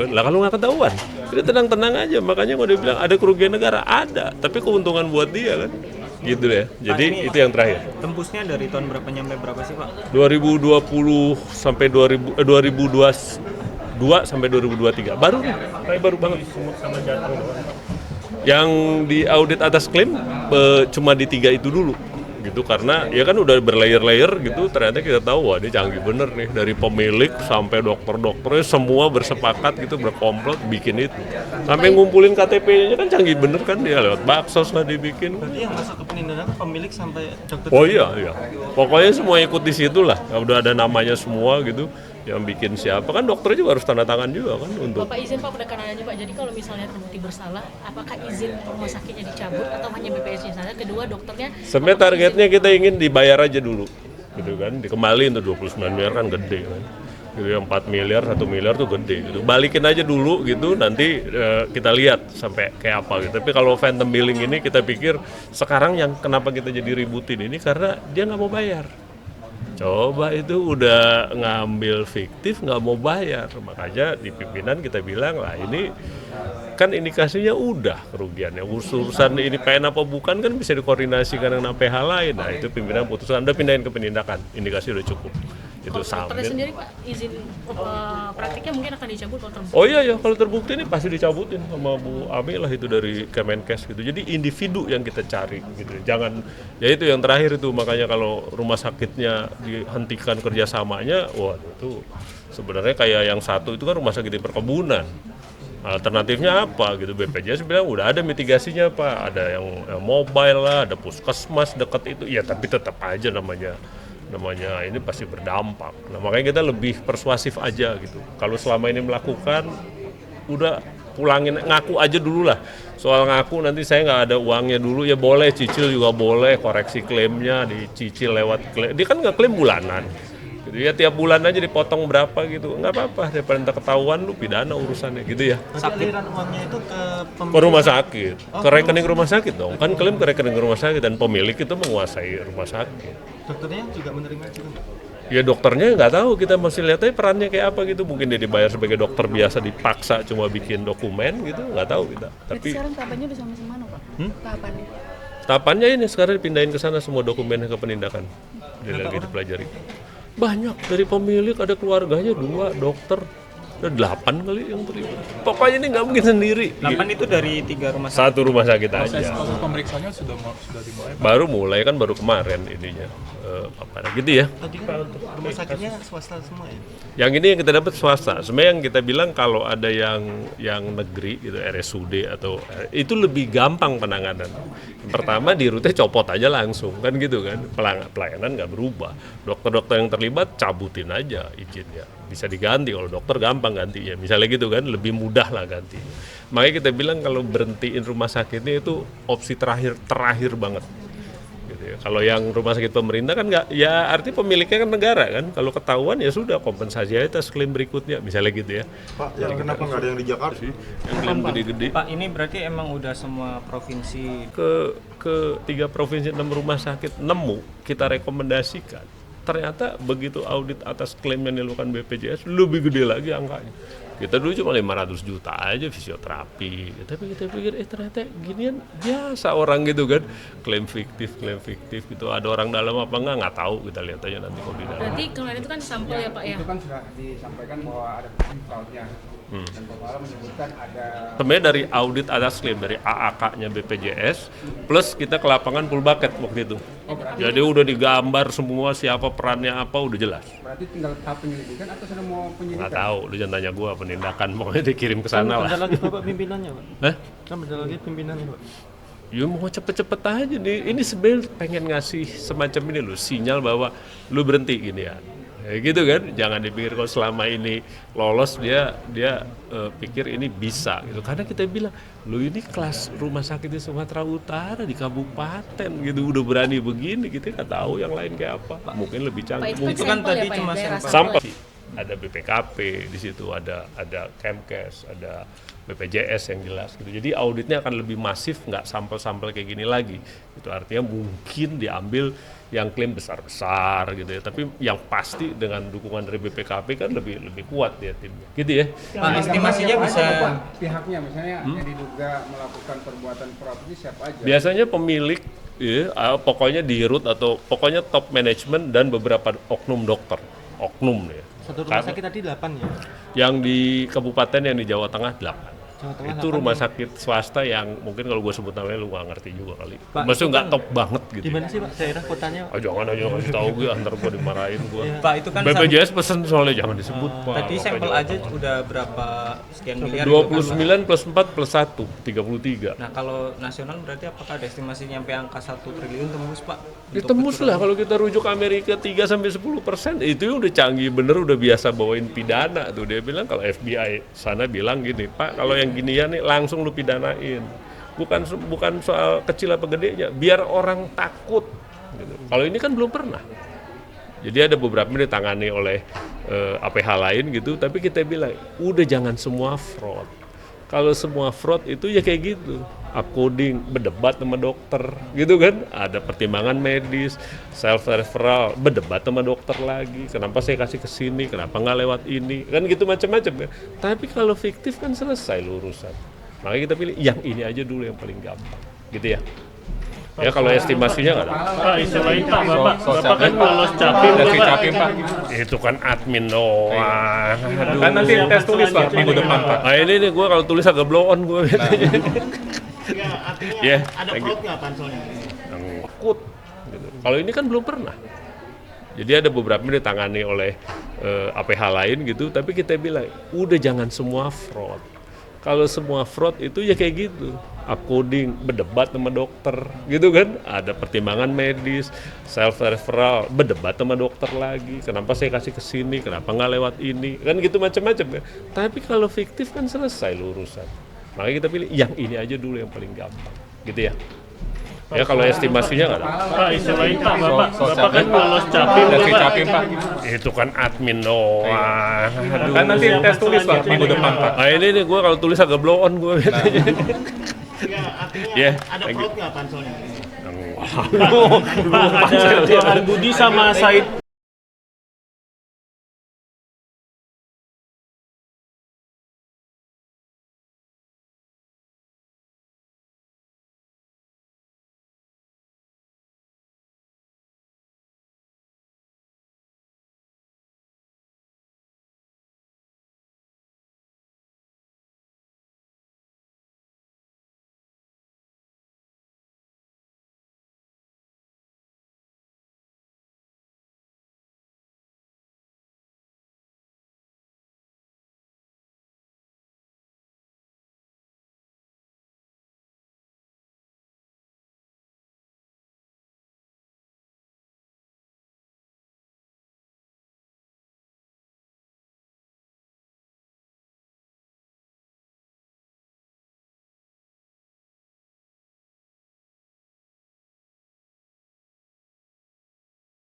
Lah kalau nggak ketahuan, dia tenang-tenang aja. Makanya kalau dia bilang ada kerugian negara, ada. Tapi keuntungan buat dia kan, gitu ya. Jadi Pak, itu yang terakhir. Tembusnya dari tahun berapa nyampe berapa sih Pak? 2020 sampai 2022 sampai 2023. Baru nih, kayak baru banget. Yang di audit atas klaim cuma di 3 itu dulu. Gitu karena ya kan udah berlayer-layer gitu, ternyata kita tahu wah dia canggih bener nih, dari pemilik sampai dokter-dokternya semua bersepakat gitu, berkomplot bikin itu sampai ngumpulin KTP-nya kan canggih bener kan, dia lewat baksos lah dibikin. Berarti yang masuk ke penindakan pemilik sampai dokter. Oh iya, pokoknya semua ikut di situ lah, udah ada namanya semua gitu. Yang bikin siapa kan, dokter juga harus tanda tangan juga kan untuk. Bapak izin Pak, penekanannya Pak, jadi kalau misalnya terbukti bersalah, apakah izin rumah sakitnya dicabut atau hanya BPS-nya saja? Kedua, dokternya Sebenarnya targetnya kita ingin dibayar aja dulu, gitu kan, dikembali untuk 29 miliar kan gede kan, gitu yang 4 miliar, 1 miliar tuh gede gitu, balikin aja dulu gitu, nanti kita lihat sampai kayak apa gitu. Tapi kalau phantom billing ini kita pikir sekarang yang kenapa kita jadi ributin ini karena dia nggak mau bayar. Coba itu udah ngambil fiktif nggak mau bayar, makanya di pimpinan kita bilang lah ini kan indikasinya udah kerugiannya, urusan ini PN apa bukan kan bisa dikoordinasikan dengan PH lain. Nah itu pimpinan putusan, Anda pindahin ke penindakan, indikasi udah cukup. Itu dokternya sambil. sendiri Pak, izin praktiknya mungkin akan dicabut kalau terbukti. Oh iya ya, kalau terbukti ini pasti dicabutin sama Bu Ami lah itu dari Kemenkes gitu. Jadi individu yang kita cari gitu. Jangan, ya itu yang terakhir itu, makanya kalau rumah sakitnya dihentikan kerjasamanya, wah itu sebenarnya kayak yang satu itu kan rumah sakit di perkebunan. Alternatifnya apa gitu, BPJS bilang udah ada mitigasinya Pak, ada yang mobile lah, ada puskesmas dekat itu, ya tapi tetap aja namanya ini pasti berdampak. Nah makanya kita lebih persuasif aja gitu. Kalau selama ini melakukan, udah pulangin, ngaku aja dulu lah. Soal ngaku nanti saya nggak ada uangnya dulu, ya boleh cicil juga boleh, koreksi klaimnya dicicil lewat klaim. Dia kan nggak klaim bulanan. Gitu ya, tiap bulan aja dipotong berapa gitu, nggak apa-apa, daripada ketahuan lu pidana urusannya gitu ya. Aliran uangnya itu ke Ke rumah sakit, ke rekening rumah sakit dong, kan klaim ke rekening rumah sakit dan pemilik itu menguasai rumah sakit. dokternya juga menerima juga. Ya dokternya nggak tahu, kita masih lihat aja perannya kayak apa gitu, mungkin dia dibayar sebagai dokter biasa dipaksa cuma bikin dokumen gitu, nggak tahu kita. Tapi sekarang tahapannya udah sampai mana Pak? Tahapannya? Tahapannya ini sekarang dipindahin ke sana semua dokumennya ke penindakan, dia lagi dipelajari. Banyak, dari pemilik ada keluarganya 2, dokter ada 8 kali yang terlibat. Pokoknya ini nggak mungkin sendiri. 8 itu dari 3 rumah sakit. Satu rumah sakit aja. Proses pemeriksaannya sudah dimulai. Baru mulai kan baru kemarin ininya, gitu ya. Tadi kan rumah sakitnya swasta semua ya? Yang ini yang kita dapat swasta. Sebenarnya yang kita bilang kalau ada yang negeri gitu, RSUD atau itu lebih gampang penanganan. Yang pertama di rute copot aja langsung kan gitu kan. Pelayanan nggak berubah. Dokter-dokter yang terlibat cabutin aja izinnya. Bisa diganti, kalau dokter gampang gantinya. Misalnya gitu kan, lebih mudah lah ganti. Makanya kita bilang kalau berhentiin rumah sakitnya itu opsi terakhir banget. Gitu ya. Kalau yang rumah sakit pemerintah kan nggak, ya arti pemiliknya kan negara kan. Kalau ketahuan ya sudah kompensasi aja atas klaim berikutnya, misalnya gitu ya. Pak, yang kenapa nggak ada yang di Jakarta sih? Yang klaim gede-gede. Pak, ini berarti emang udah semua provinsi. Ke 3 provinsi 6 rumah sakit nemu, kita rekomendasikan. Ternyata begitu audit atas klaim yang dilakukan BPJS lebih gede lagi angkanya. Kita dulu cuma 500 juta aja fisioterapi, tapi kita pikir ternyata ginian biasa orang gitu kan, klaim fiktif gitu. Ada orang dalam apa nggak tahu, kita lihat aja nanti kalau di dalam. Berarti kemarin itu kan sampel ya Pak ya? Itu kan sudah disampaikan bahwa ada fraudnya. Dan Bapak menyebutkan ada Sebenarnya dari audit atas klaim dari AAK-nya BPJS plus kita ke lapangan full bucket waktu itu. Jadi udah digambar semua siapa perannya apa, udah jelas. berarti tinggal tahap penyelidikan atau sudah mau penyidikan? Nggak tahu, lu jangan tanya gua, penindakan pokoknya dikirim ke sana lah. Bentar lagi Bapak pimpinannya Pak. Hah? Kan bentar lagi pimpinannya Pak. Ya mau cepet-cepet aja nih. Ini sebenarnya pengen ngasih semacam ini loh, sinyal bahwa lu berhenti gini ya. Ya gitu kan, jangan dipikir kalau selama ini lolos dia pikir ini bisa gitu. Karena kita bilang, lu ini kelas rumah sakit di Sumatera Utara di kabupaten gitu udah berani begini, kita nggak tahu yang lain kayak apa. Mungkin lebih canggih. Pak, Mungkin Itu kan sampel tadi ya, Pak, cuma ya? Daerah sampel. sampel. ada BPKP di situ, ada Kemkes, ada BPJS yang jelas gitu. Jadi auditnya akan lebih masif, nggak sampel-sampel kayak gini lagi. Itu artinya mungkin diambil yang klaim besar-besar gitu ya. Tapi yang pasti dengan dukungan dari BPKP kan lebih kuat dia timnya. Gitu ya. Pak, estimasinya bisa pihaknya misalnya yang diduga melakukan perbuatan fraud ini siapa aja? Biasanya pemilik, ya, pokoknya di root atau pokoknya top management dan beberapa oknum dokter. Oknum ya. satu rumah sakit tadi 8 ya? Yang di kabupaten yang di Jawa Tengah 8. Jawa Tengah Itu 8 rumah ya? sakit swasta yang mungkin kalau gue sebut namanya lu gak ngerti juga kali. Pak, Maksudnya itu nggak kan top banget gitu. Di mana sih Pak daerah kotanya? Pak? Jangan aja kasih tahu gue, antar gue dimarahin gue. Pak, itu kan BPJS pesen soalnya jangan disebut Pak. tadi Makanya sampel aja udah berapa sekian miliar? gitu kan, 29 plus 4 plus 1, 33. Nah, kalau nasional berarti apakah ada estimasi nyampe angka 1 triliun tembus Pak? Ditembus lah kalau kita rujuk Amerika 3-10%, itu udah canggih bener, udah biasa bawain pidana tuh. Dia bilang kalau FBI sana bilang gini, Pak kalau yang ginian nih langsung lu pidanain. Bukan soal kecil apa gedenya, biar orang takut. Gitu. Kalau ini kan belum pernah. Jadi ada beberapa yang ditangani oleh APH lain gitu, tapi kita bilang udah jangan semua fraud. Kalau semua fraud itu ya kayak gitu, upcoding, berdebat sama dokter, gitu kan? Ada pertimbangan medis, self referral, berdebat sama dokter lagi. Kenapa saya kasih ke sini? Kenapa nggak lewat ini? Kan gitu macam-macam kan. Tapi kalau fiktif kan selesai urusan. Makanya kita pilih yang ini aja dulu yang paling gampang, gitu ya. Ya kalau estimasinya nggak ada. Pak, istilahnya Pak, Bapak kan lolos capim, Pak. Itu kan admin doang. Aduh. Kan nanti tes tulis Pak minggu depan Pak. Nah ini nih gue kalau tulis agak blow on gue. Ya, artinya Yeah, ada thank you. fraud nggak panselnya? Takut. Gitu. Kalau ini kan belum pernah. Jadi ada beberapa yang ditangani oleh APH lain gitu, tapi kita bilang udah jangan semua fraud. Kalau semua fraud itu ya kayak gitu, upcoding, berdebat sama dokter, gitu kan? Ada pertimbangan medis, self referral, berdebat sama dokter lagi. Kenapa saya kasih ke sini? Kenapa nggak lewat ini? Kan gitu macam-macam kan. Tapi kalau fiktif kan selesai urusan. Makanya kita pilih yang ini aja dulu yang paling gampang, gitu ya. Ya kalau estimasinya nggak ada. Pak, istilahnya Pak, Bapak kan lolos capim, Pak. Itu kan admin doang. Aduh. Kan nanti tes tulis Pak minggu depan Pak. Nah ini nih gue kalau tulis agak blow on gue. Ya, artinya Yeah, ada thank you. fraud nggak panselnya? Wow. Pak, ada Johan Budi sama Said